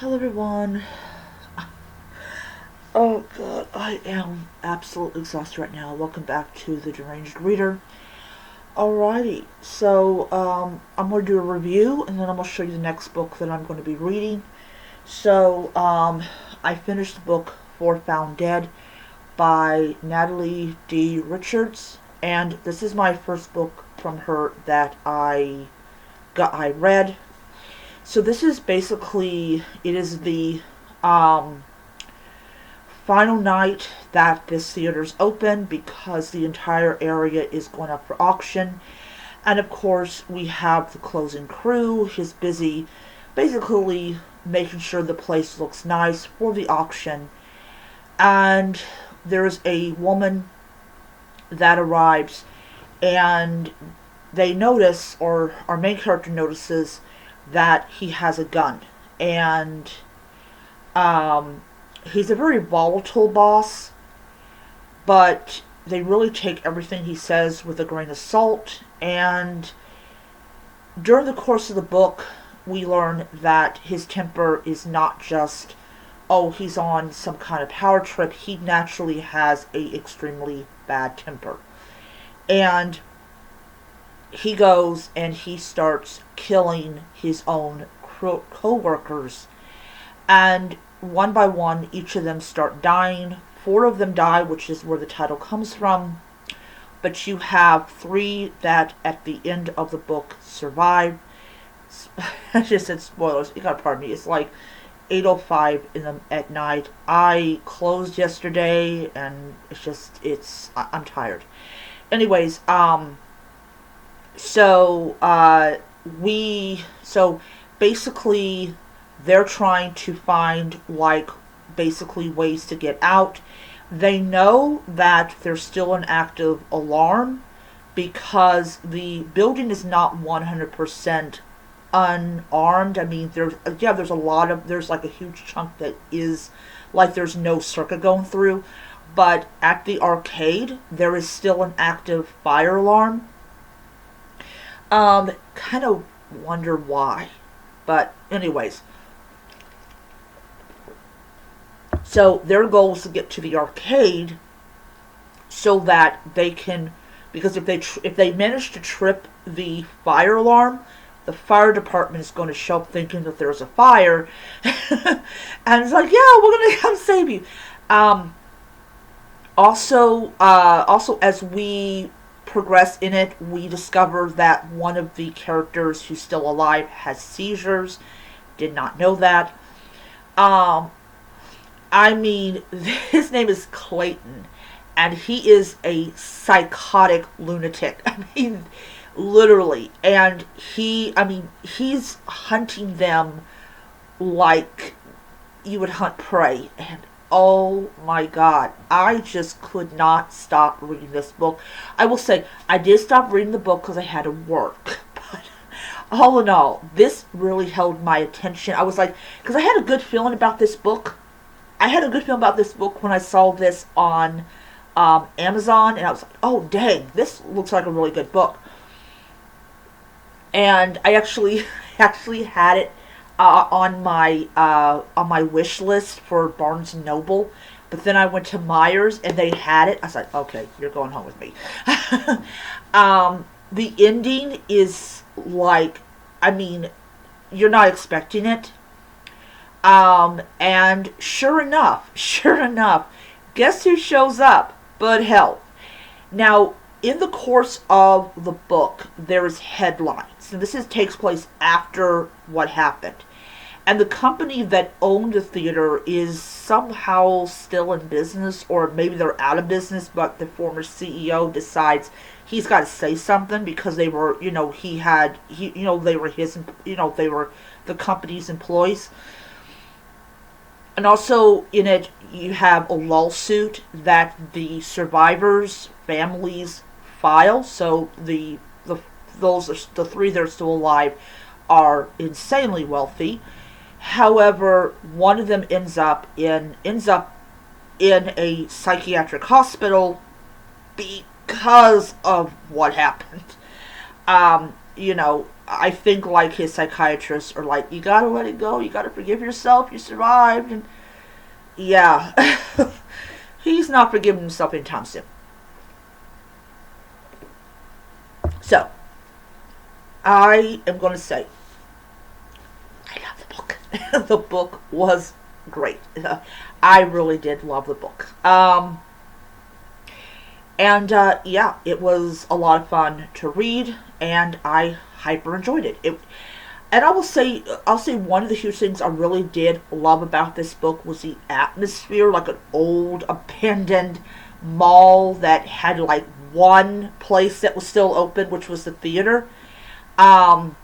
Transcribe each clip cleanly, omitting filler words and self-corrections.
Hello everyone. Oh god, I am absolutely exhausted right now. Welcome back to the Deranged Reader. Alrighty, so I'm going to do a review and then I'm going to show you the next book that I'm going to be reading. So I finished the book For Found Dead by Natalie D. Richards, and this is my first book from her that I read. So this is basically, it is the final night that this theater's open because the entire area is going up for auction. And of course, we have the closing crew who's busy basically making sure the place looks nice for the auction. And there's a woman that arrives, and they notice, or our main character notices, that he has a gun. And um, he's a very volatile boss, but they really take everything he says with a grain of salt. And during the course of the book, we learn that his temper is not just, oh, he's on some kind of power trip. He naturally has a extremely bad temper. And he goes and he starts killing his own co-workers. And one by one, each of them start dying. 4 of them die, which is where the title comes from. But you have 3 that at the end of the book survive. I just said spoilers. You gotta pardon me. It's like 8:05 at night. I closed yesterday, and I'm tired. Anyways, so basically they're trying to find, like, basically ways to get out. They know that there's still an active alarm because the building is not 100% unarmed. I mean, there's like a huge chunk that is like there's no circuit going through, but at the arcade there is still an active fire alarm. Kind of wonder why, but anyways. So their goal is to get to the arcade so that they can, because if they manage to trip the fire alarm, the fire department is going to show up thinking that there's a fire, and it's like, yeah, we're going to come save you. Also, as we progress in it, we discover that one of the characters who's still alive has seizures. Did not know that. I mean, his name is Clayton, and he is a psychotic lunatic. I mean, literally. And he's hunting them like you would hunt prey. And oh my god, I just could not stop reading this book. I will say, I did stop reading the book because I had to work. But all in all, this really held my attention. I was like, because I had a good feeling about this book. When I saw this on Amazon, and I was like, oh dang, this looks like a really good book. And I actually had it on my wish list for Barnes and Noble, but then I went to Myers and they had it. I was like, okay, you're going home with me. The ending is like, I mean, you're not expecting it. And sure enough, guess who shows up but Health. Now, in the course of the book, there's headlines, and takes place after what happened. And the company that owned the theater is somehow still in business, or maybe they're out of business, but the former CEO decides he's got to say something because they were, they were they were the company's employees. And also in it, you have a lawsuit that the survivors' families file. So the 3 that are still alive are insanely wealthy. However, one of them ends up in a psychiatric hospital because of what happened. I think like his psychiatrists are like, you gotta let it go, you gotta forgive yourself, you survived, and yeah, he's not forgiving himself anytime soon. So, I am going to say, I love the book. The book was great. I really did love the book. And yeah, it was a lot of fun to read, and I hyper enjoyed it. And I'll say one of the huge things I really did love about this book was the atmosphere, like an old abandoned mall that had like one place that was still open, which was the theater. Um,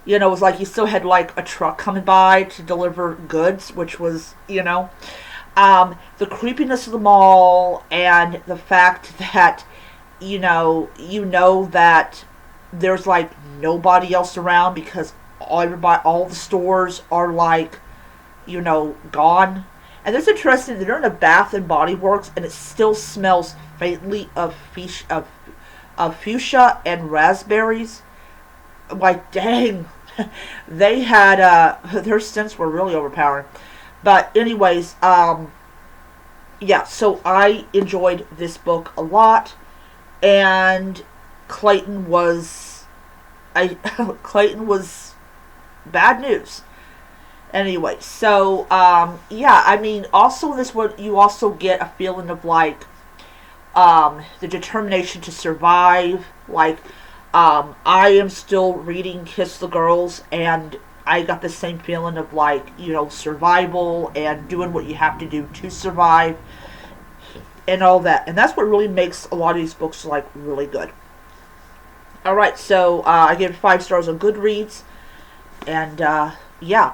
it was like you still had like a truck coming by to deliver goods, which was, the creepiness of the mall and the fact that, that there's like nobody else around because all the stores are like, gone. And it's interesting that they're in a Bath and Body Works and it still smells faintly of fuchsia and raspberries. Like, dang, they had, their scents were really overpowering. But anyways, yeah, so I enjoyed this book a lot, and Clayton was, I, Clayton was bad news. Anyway, so, yeah, I mean, also in this one, you also get a feeling of, like, the determination to survive, like, I am still reading Kiss the Girls, and I got the same feeling of, like, survival and doing what you have to do to survive and all that. And that's what really makes a lot of these books, like, really good. Alright, so I gave it 5 stars on Goodreads, and yeah.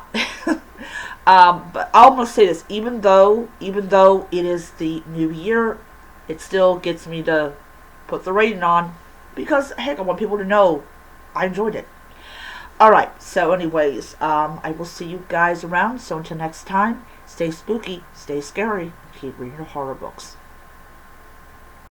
But I'm gonna say this, even though it is the new year, it still gets me to put the rating on because, heck, I want people to know I enjoyed it. Alright, so anyways, I will see you guys around. So until next time, stay spooky, stay scary, keep reading your horror books.